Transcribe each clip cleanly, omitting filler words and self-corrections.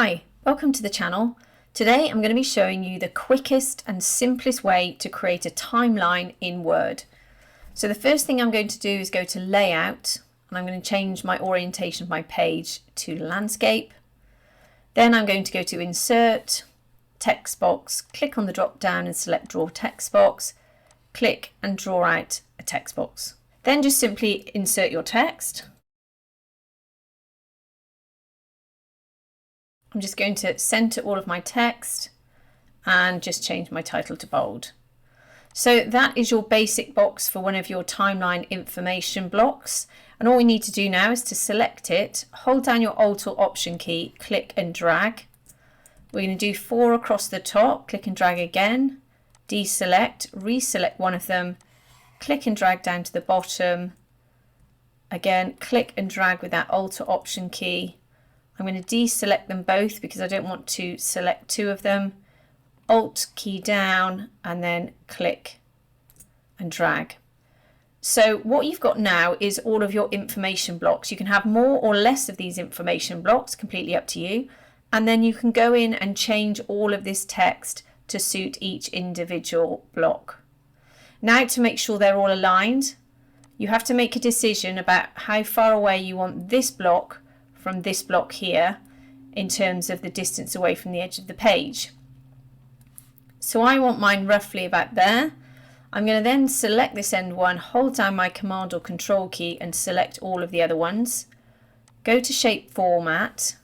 Hi, welcome to the channel. Today I'm going to be showing you the quickest and simplest way to create a timeline in Word. So the first thing I'm going to do is go to Layout, and I'm going to change my orientation of my page to Landscape. Then I'm going to go to Insert, Text Box, click on the drop down and select Draw Text Box, click and draw out a text box. Then just simply insert your text. I'm just going to center all of my text and just change my title to bold. So that is your basic box for one of your timeline information blocks. And all we need to do now is to select it, hold down your Alt or Option key, click and drag. We're going to do 4 across the top, click and drag again, deselect, reselect one of them, click and drag down to the bottom. Again, click and drag with that Alt or Option key. I'm going to deselect them both because I don't want to select 2 of them. Alt key down and then click and drag. So what you've got now is all of your information blocks. You can have more or less of these information blocks, completely up to you. And then you can go in and change all of this text to suit each individual block. Now, to make sure they're all aligned, you have to make a decision about how far away you want this block from this block here in terms of the distance away from the edge of the page. So I want mine roughly about there. I'm going to then select this end one, hold down my Command or Control key and select all of the other ones. Go to Shape Format,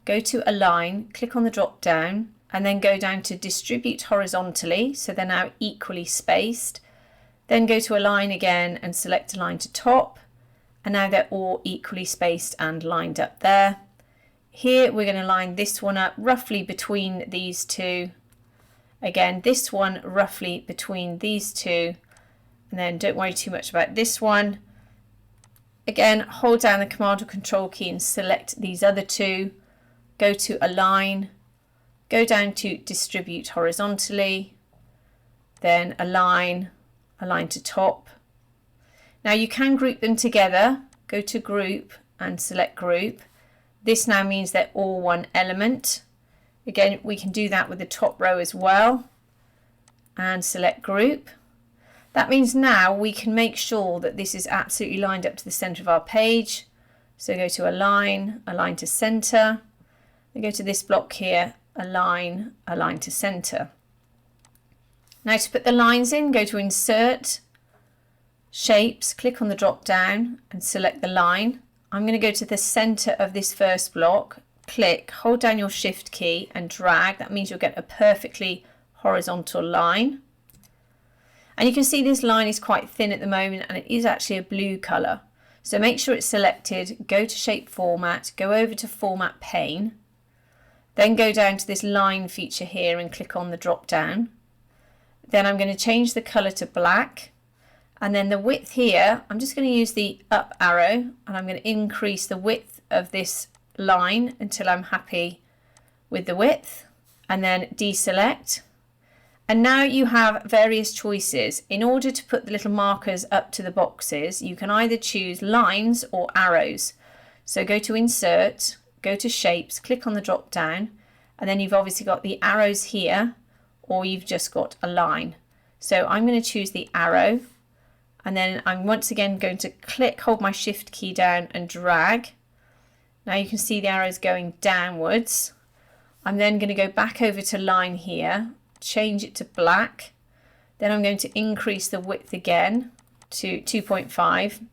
go to Align, click on the drop down and then go down to Distribute Horizontally, so they're now equally spaced. Then go to Align again and select Align to Top. And now they're all equally spaced and lined up there. Here we're going to line this one up roughly between these two. Again, this one roughly between these two. And then don't worry too much about this one. Again, hold down the Command or Control key and select these other two. Go to Align. Go down to Distribute Horizontally. Then Align, Align to Top. Now you can group them together, go to Group and select Group. This now means they're all one element. Again, we can do that with the top row as well and select Group. That means now we can make sure that this is absolutely lined up to the center of our page. So go to Align, Align to Center. Then go to this block here, Align, Align to Center. Now to put the lines in, go to Insert, Shapes, click on the drop down and select the line. I'm going to go to the center of this first block, click, hold down your Shift key and drag. That means you'll get a perfectly horizontal line. And you can see this line is quite thin at the moment and it is actually a blue color. So make sure it's selected, go to Shape Format, go over to Format Pane, then go down to this line feature here and click on the drop down. Then I'm going to change the color to black. And then the width here, I'm just going to use the up arrow and I'm going to increase the width of this line until I'm happy with the width and then deselect. And now you have various choices. In order to put the little markers up to the boxes, you can either choose lines or arrows. So go to Insert, go to Shapes, click on the drop down, and then you've obviously got the arrows here or you've just got a line. So I'm going to choose the arrow. And then I'm once again going to click, hold my Shift key down and drag. Now you can see the arrows going downwards. I'm then going to go back over to line here, change it to black. Then I'm going to increase the width again to 2.5.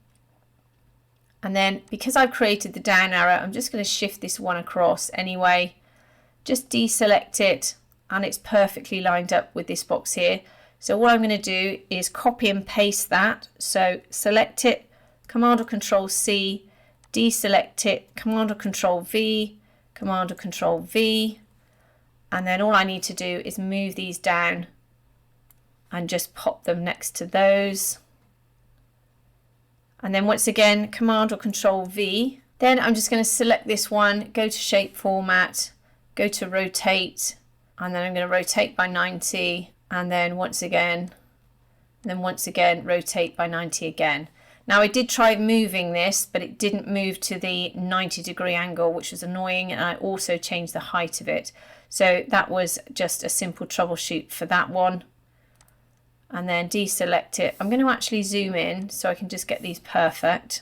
And then because I've created the down arrow, I'm just going to shift this one across anyway. Just deselect it and it's perfectly lined up with this box here. So what I'm going to do is copy and paste that. So select it, Command or Control C, deselect it, Command or Control V, Command or Control V. And then all I need to do is move these down and just pop them next to those. And then once again, Command or Control V. Then I'm just going to select this one, go to Shape Format, go to Rotate, and then I'm going to rotate by 90. And then once again rotate by 90 again. Now I did try moving this, but it didn't move to the 90-degree angle, which was annoying, and I also changed the height of it. So that was just a simple troubleshoot for that one. And then deselect it. I'm going to actually zoom in so I can just get these perfect.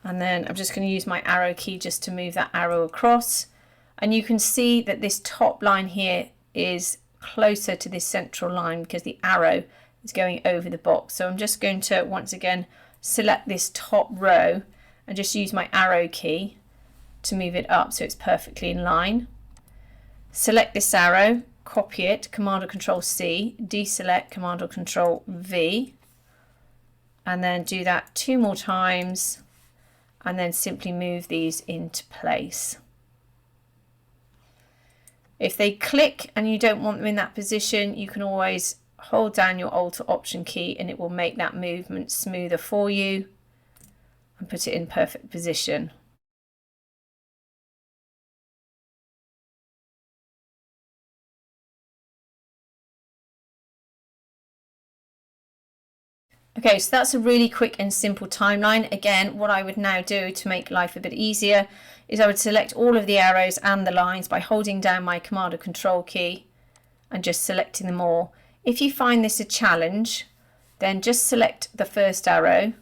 And then I'm just going to use my arrow key just to move that arrow across. And you can see that this top line here is closer to this central line because the arrow is going over the box. So I'm just going to once again select this top row and just use my arrow key to move it up so it's perfectly in line. Select this arrow, copy it, Command or Control C, deselect, Command or Control V, and then do that 2 more times, and then simply move these into place. If they click and you don't want them in that position, you can always hold down your Alt or Option key and it will make that movement smoother for you and put it in perfect position. Okay, so that's a really quick and simple timeline. Again, what I would now do to make life a bit easier is I would select all of the arrows and the lines by holding down my Command or Control key and just selecting them all. If you find this a challenge, then just select the first arrow,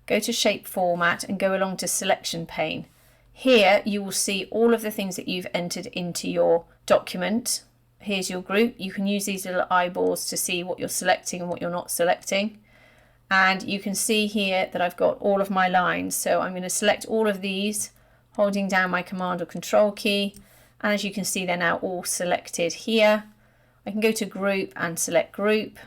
go to Shape Format and go along to Selection pane. Here you will see all of the things that you've entered into your document. Here's your group. You can use these little eyeballs to see what you're selecting and what you're not selecting. And you can see here that I've got all of my lines. So I'm going to select all of these, holding down my Command or Control key. And as you can see, they're now all selected here. I can go to Group and select Group.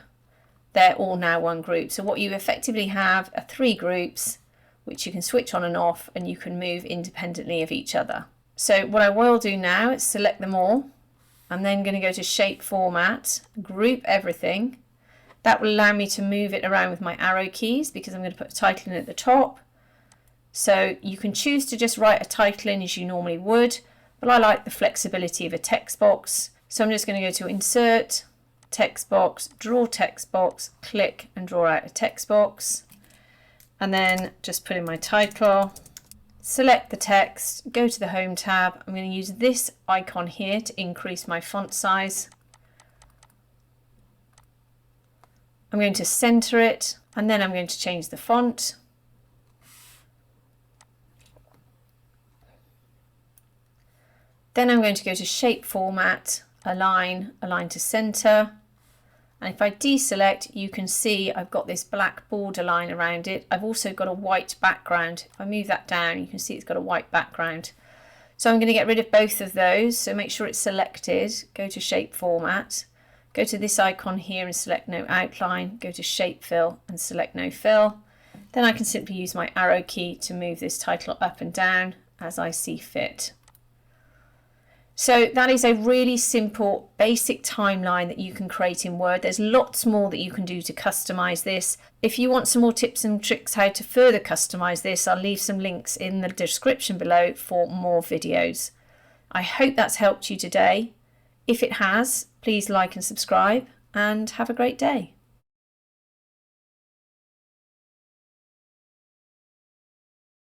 They're all now one group. So what you effectively have are 3 groups, which you can switch on and off, and you can move independently of each other. So what I will do now is select them all. I'm then going to go to Shape Format, Group Everything. That will allow me to move it around with my arrow keys because I'm going to put a title in at the top. So you can choose to just write a title in as you normally would, but I like the flexibility of a text box. So I'm just going to go to Insert, Text Box, Draw Text Box, click and draw out a text box. And then just put in my title, select the text, go to the Home tab. I'm going to use this icon here to increase my font size. I'm going to center it, and then I'm going to change the font. Then I'm going to go to Shape Format, Align, Align to Center. And if I deselect, you can see I've got this black border line around it. I've also got a white background. If I move that down, you can see it's got a white background. So I'm going to get rid of both of those. So make sure it's selected. Go to Shape Format. Go to this icon here and select No Outline, go to Shape Fill and select No Fill. Then I can simply use my arrow key to move this title up and down as I see fit. So that is a really simple basic timeline that you can create in Word. There's lots more that you can do to customize this. If you want some more tips and tricks how to further customize this, I'll leave some links in the description below for more videos. I hope that's helped you today. If it has, please like and subscribe and have a great day.